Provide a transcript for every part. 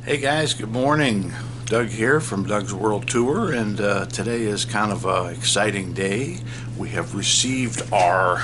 Hey guys, good morning. Doug here from Doug's World Tour, and today is kind of an exciting day. We have received our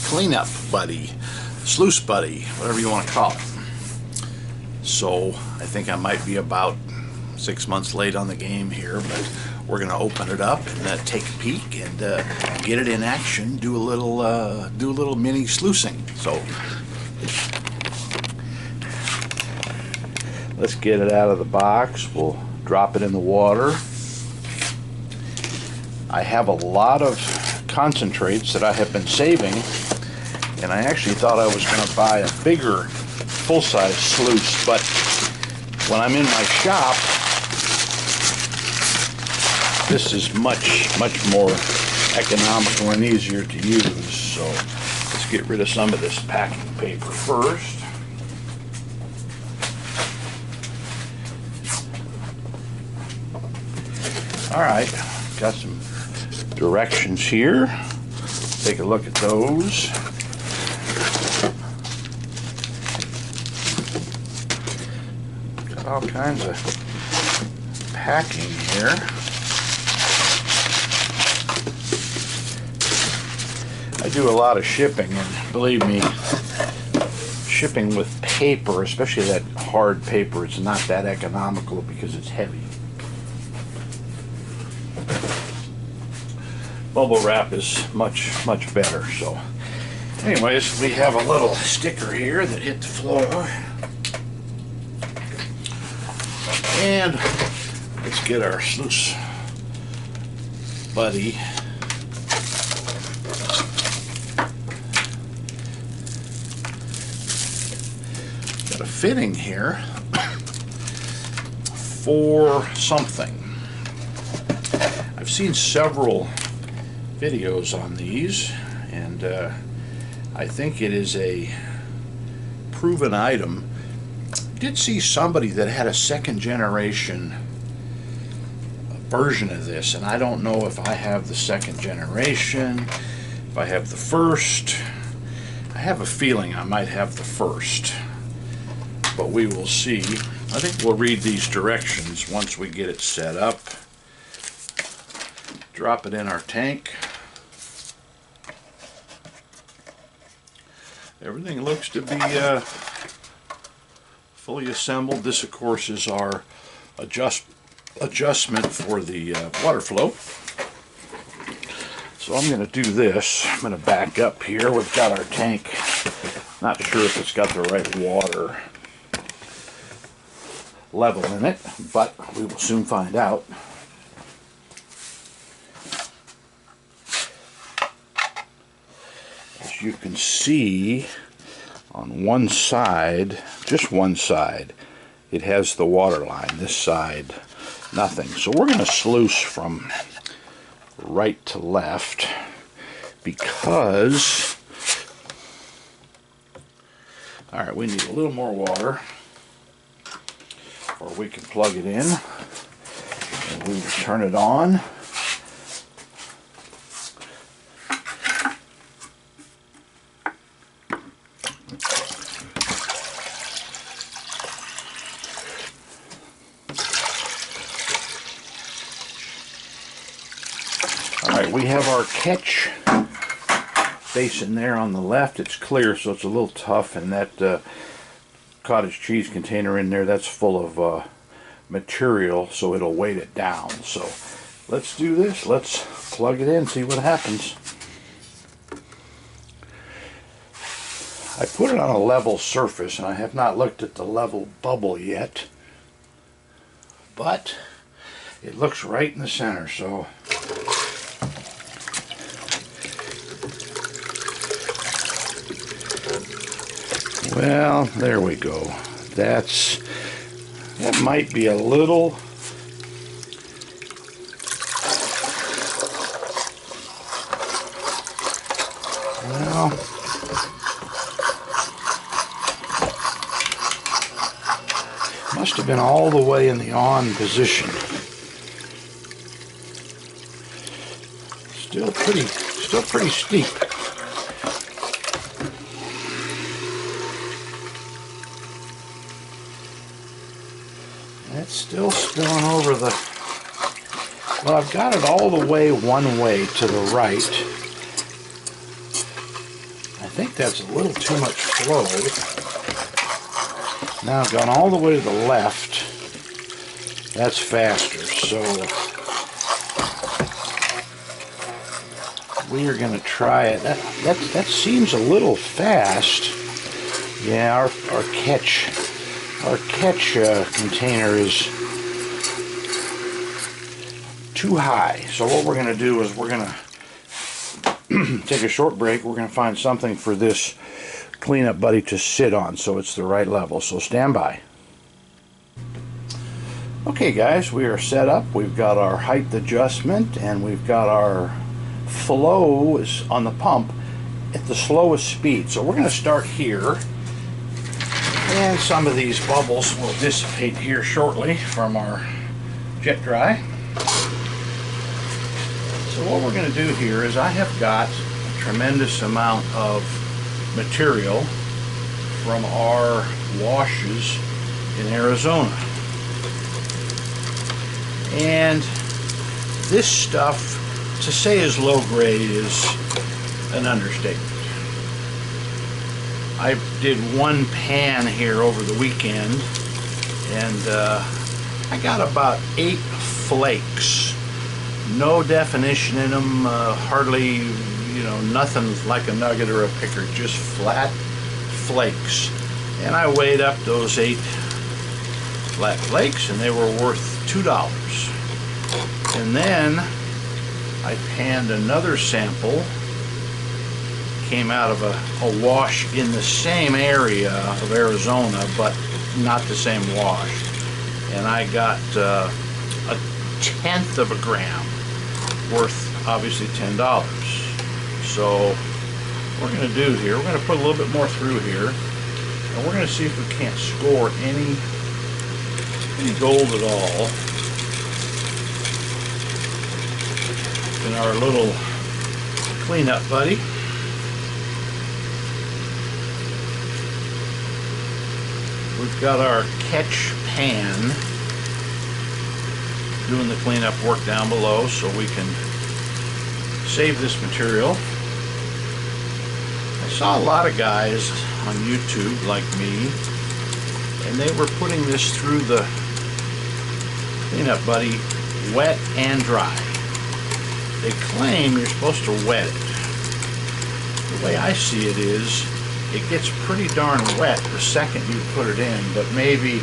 cleanup buddy, sluice buddy, whatever you want to call it. So I think I might be about 6 months late on the game here, but we're going to open it up and take a peek and get it in action. Do a little mini sluicing. So let's get it out of the box. We'll drop it in the water. I have a lot of concentrates that I have been saving, and I actually thought I was going to buy a bigger full-size sluice, but when I'm in my shop, this is much more economical and easier to use. So let's get rid of some of this packing paper first. Alright, got some directions here. Take a look at those. Got all kinds of packing here. I do a lot of shipping, and believe me, shipping with paper, especially that hard paper, it's not that economical because it's heavy. Bubble wrap is much better. So anyways, we have a little sticker here that hit the floor, and let's get our sluice buddy. Got a fitting here for something. I've seen several videos on these, and I think it is a proven item. Did see somebody that had a second generation version of this, and I don't know if I have the second generation, if I have the first. I have a feeling I might have the first, but we will see. I think we'll read these directions once we get it set up. Drop it in our tank. Everything looks to be fully assembled. This, of course, is our adjustment for the water flow. So I'm going to do this. I'm going to back up here. We've got our tank. Not sure if it's got the right water level in it, but we will soon find out. As you can see, on one side, just one side, it has the water line. This side, nothing. So we're going to sluice from right to left because, alright, we need a little more water, or we can plug it in and we will turn it on. Alright, we have our catch basin there on the left. It's clear, so it's a little tough, and that cottage cheese container in there, that's full of material, so it'll weight it down. So let's do this. Let's plug it in, see what happens. I put it on a level surface, and I have not looked at the level bubble yet, but it looks right in the center. So well, there we go. That might be a little. Well, must have been all the way in the on position. Still pretty steep. And it's still spilling over the... Well, I've got it all the way one way to the right. I think that's a little too much flow. Now I've gone all the way to the left. That's faster, so we are going to try it. That seems a little fast. Yeah, our catch container is too high. So what we're going to do is we're going to take a short break. We're going to find something for this cleanup buddy to sit on so it's the right level. So stand by. Okay guys, we are set up. We've got our height adjustment and we've got our flow is on the pump at the slowest speed. So we're going to start here, and some of these bubbles will dissipate here shortly from our jet dry. So what we're going to do here is I have got a tremendous amount of material from our washes in Arizona. And this stuff, to say is low grade is an understatement. I did one pan here over the weekend, and I got about 8 flakes. No definition in them, hardly, nothing like a nugget or a picker, just flat flakes. And I weighed up those 8 flat flakes, and they were worth $2. And then I panned another sample, came out of a wash in the same area of Arizona, but not the same wash. And I got a 1/10 of a gram, worth obviously $10. So what we're going to do here, we're going to put a little bit more through here, and we're going to see if we can't score any gold at all in our little cleanup buddy. We've got our catch pan doing the cleanup work down below so we can save this material. I saw a lot of guys on YouTube like me, and they were putting this through the cleanup buddy wet and dry. They claim you're supposed to wet it. The way I see it is, it gets pretty darn wet the second you put it in, but maybe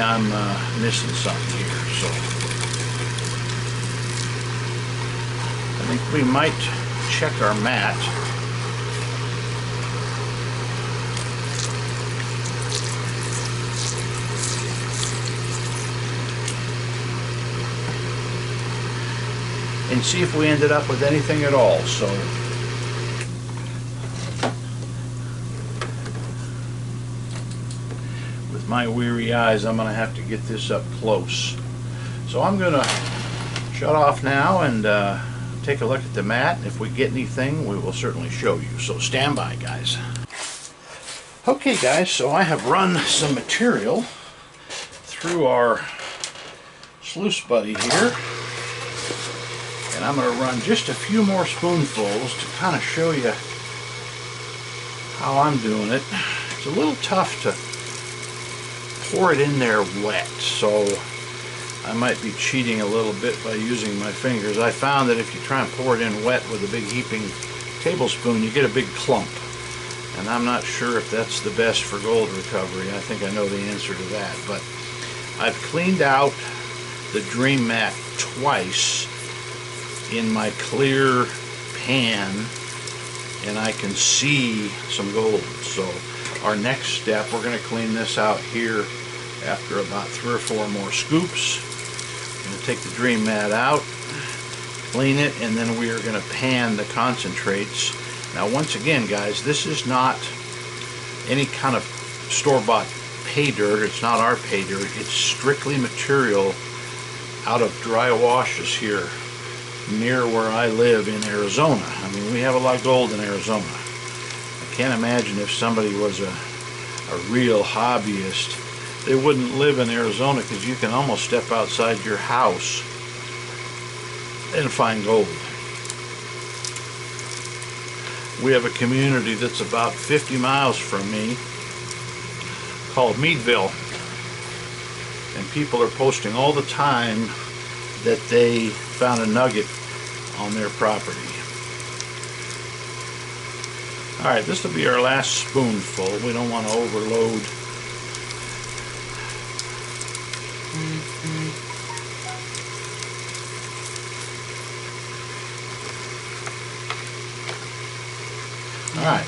I'm missing something here. So I think we might check our mat. And see if we ended up with anything at all. So with my weary eyes, I'm going to have to get this up close. So I'm going to shut off now and take a look at the mat. If we get anything, we will certainly show you. So stand by, guys. Okay guys, so I have run some material through our sluice buddy here. And I'm going to run just a few more spoonfuls to kind of show you how I'm doing it. It's a little tough to pour it in there wet, so I might be cheating a little bit by using my fingers. I found that if you try and pour it in wet with a big heaping tablespoon, you get a big clump. And I'm not sure if that's the best for gold recovery. I think I know the answer to that. But I've cleaned out the Dream Mat twice in my clear pan, and I can see some gold. So our next step, we're going to clean this out here after about 3 or 4 more scoops. I'm going to take the Dream Mat out, clean it, and then we are going to pan the concentrates. Now once again guys, this is not any kind of store-bought pay dirt. It's not our pay dirt. It's strictly material out of dry washes here near where I live in Arizona. I mean, we have a lot of gold in Arizona. I can't imagine if somebody was a a real hobbyist, they wouldn't live in Arizona, because you can almost step outside your house and find gold. We have a community that's about 50 miles from me called Meadville, and people are posting all the time that they found a nugget on their property. Alright, this will be our last spoonful. We don't want to overload. Alright.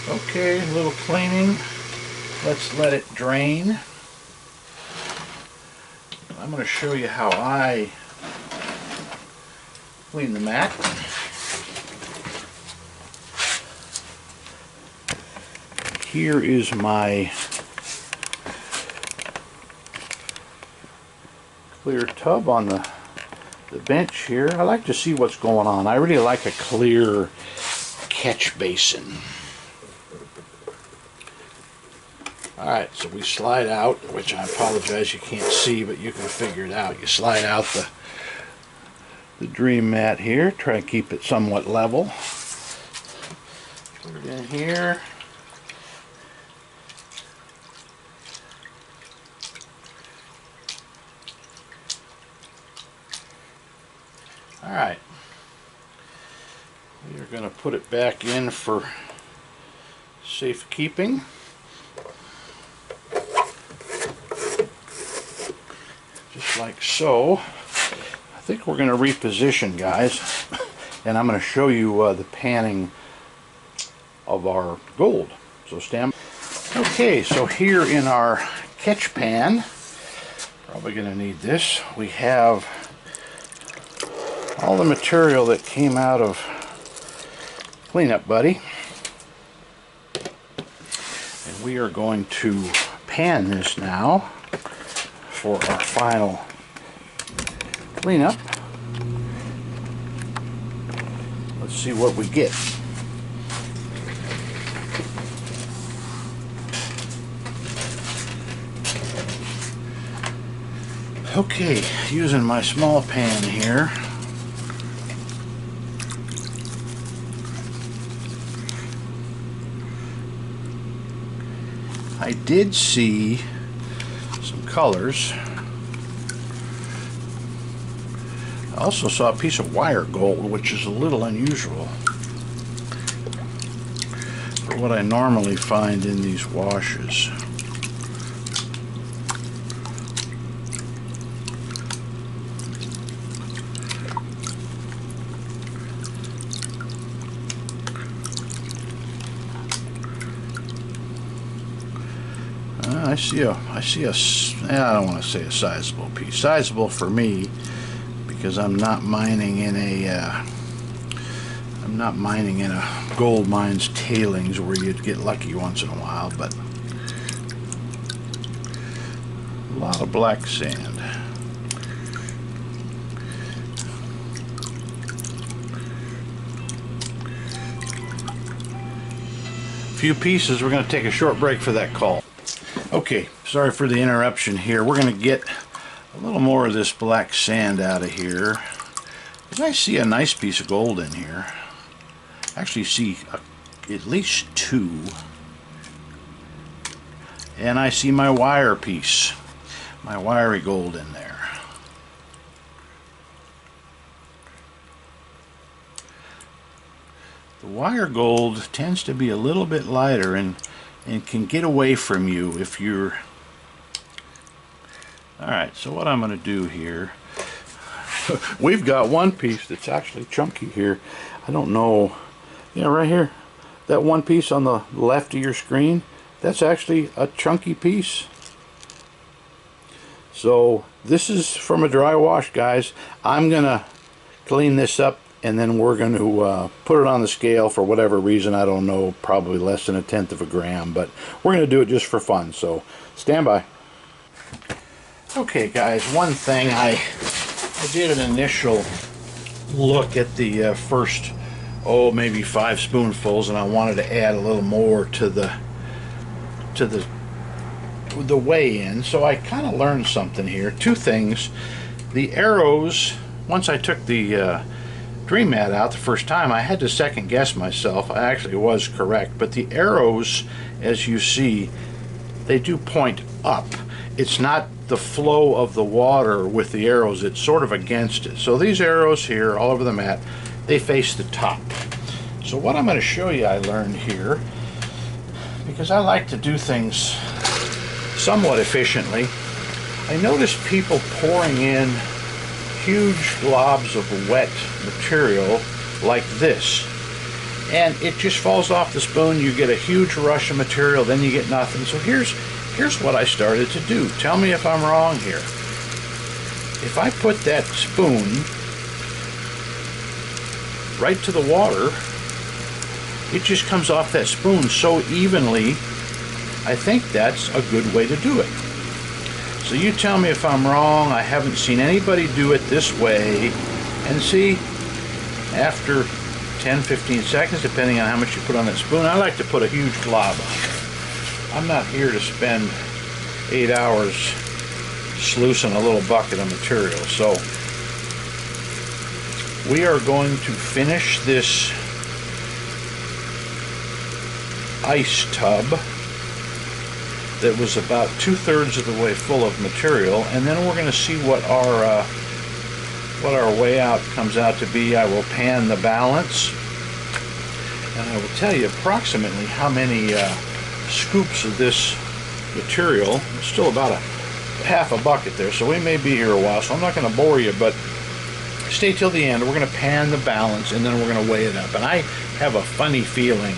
Okay, a little cleaning. Let's let it drain. I'm going to show you how I clean the mat. Here is my clear tub on the bench here. I like to see what's going on. I really like a clear catch basin. Alright, so we slide out, which I apologize you can't see, but you can figure it out. You slide out the dream mat here, try to keep it somewhat level. Put it in here. Alright, we are going to put it back in for safekeeping. Just like so. I think we're going to reposition, guys, and I'm going to show you the panning of our gold. So stand. Okay, so here in our catch pan, probably going to need this, we have all the material that came out of Cleanup Buddy, and we are going to pan this now for our final cleanup. Let's see what we get. Okay, using my small pan here, I did see some colors. I also saw a piece of wire gold, which is a little unusual for what I normally find in these washes. I don't want to say a sizable piece. Sizable for me, because I'm not mining in a gold mine's tailings where you'd get lucky once in a while, but a lot of black sand. A few pieces. We're going to take a short break for that call. Okay, sorry for the interruption here. We're going to get a little more of this black sand out of here. I see a nice piece of gold in here. I actually see at least two. And I see my wire piece, my wiry gold in there. The wire gold tends to be a little bit lighter and can get away from you if you're... Alright, so what I'm going to do here, we've got one piece that's actually chunky here. I don't know, right here, that one piece on the left of your screen, that's actually a chunky piece. So this is from a dry wash, guys. I'm going to clean this up, and then we're going to put it on the scale for whatever reason. I don't know, probably less than 1/10 of a gram, but we're going to do it just for fun, so stand by. Okay guys, one thing, I did an initial look at the first, oh, maybe 5 spoonfuls, and I wanted to add a little more to the weigh-in. So I kind of learned something here. 2 things. The arrows, once I took the dream mat out the first time, I had to second guess myself. I actually was correct, but the arrows, as you see, they do point up. It's not the flow of the water with the arrows, it's sort of against it. So these arrows here all over the mat, they face the top. So what I'm going to show you I learned here, because I like to do things somewhat efficiently, I noticed people pouring in huge globs of wet material like this, and it just falls off the spoon. You get a huge rush of material, then you get nothing. So here's what I started to do. Tell me if I'm wrong here. If I put that spoon right to the water, it just comes off that spoon so evenly. I think that's a good way to do it. So you tell me if I'm wrong. I haven't seen anybody do it this way. And see, after 10-15 seconds, depending on how much you put on that spoon, I like to put a huge glob on it. I'm not here to spend 8 hours sluicing a little bucket of material. So we are going to finish this ice tub that was about 2/3 of the way full of material, and then we're going to see what our weigh out comes out to be. I will pan the balance, and I will tell you approximately how many scoops of this material. It's still about half a bucket there, so we may be here a while, so I'm not going to bore you, but stay till the end. We're going to pan the balance, and then we're going to weigh it up. And I have a funny feeling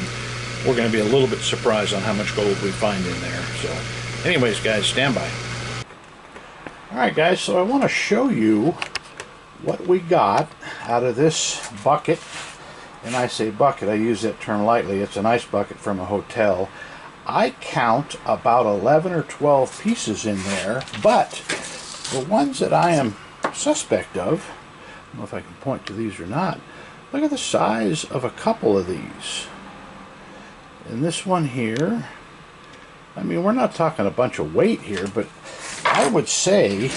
we're going to be a little bit surprised on how much gold we find in there. So anyways, guys, stand by. Alright guys, so I want to show you what we got out of this bucket. And I say bucket, I use that term lightly. It's an ice bucket from a hotel. I count about 11 or 12 pieces in there, but the ones that I am suspect of, I don't know if I can point to these or not, look at the size of a couple of these. And this one here, I mean, we're not talking a bunch of weight here, but I would say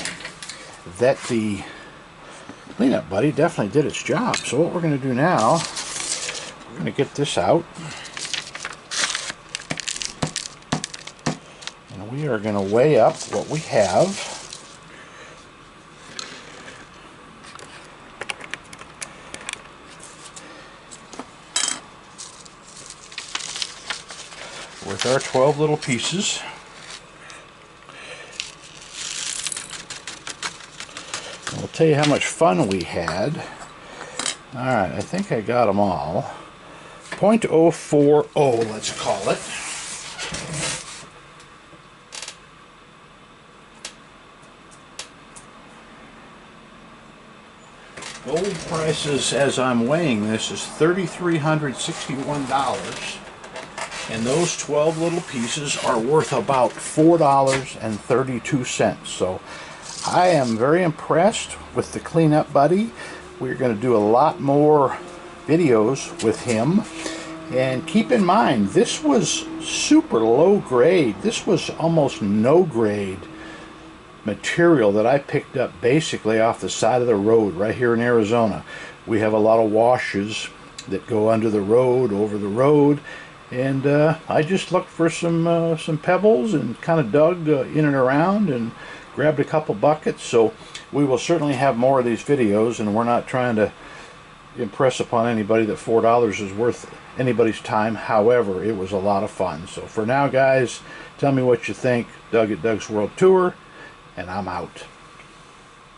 that the cleanup buddy definitely did its job. So what we're going to do now, we're going to get this out. And we are going to weigh up what we have. With our 12 little pieces. And we'll tell you how much fun we had. Alright, I think I got them all. 0.040, let's call it. Gold prices as I'm weighing this is $3,361. And those 12 little pieces are worth about $4.32. So I am very impressed with the cleanup buddy. We're going to do a lot more videos with him. And keep in mind, this was super low grade. This was almost no grade material that I picked up basically off the side of the road right here in Arizona. We have a lot of washes that go under the road, over the road. And I just looked for some pebbles and kind of dug in and around and grabbed a couple buckets. So we will certainly have more of these videos, and we're not trying to impress upon anybody that $4 is worth anybody's time. However, it was a lot of fun. So for now, guys, tell me what you think. Doug at Doug's World Tour, and I'm out.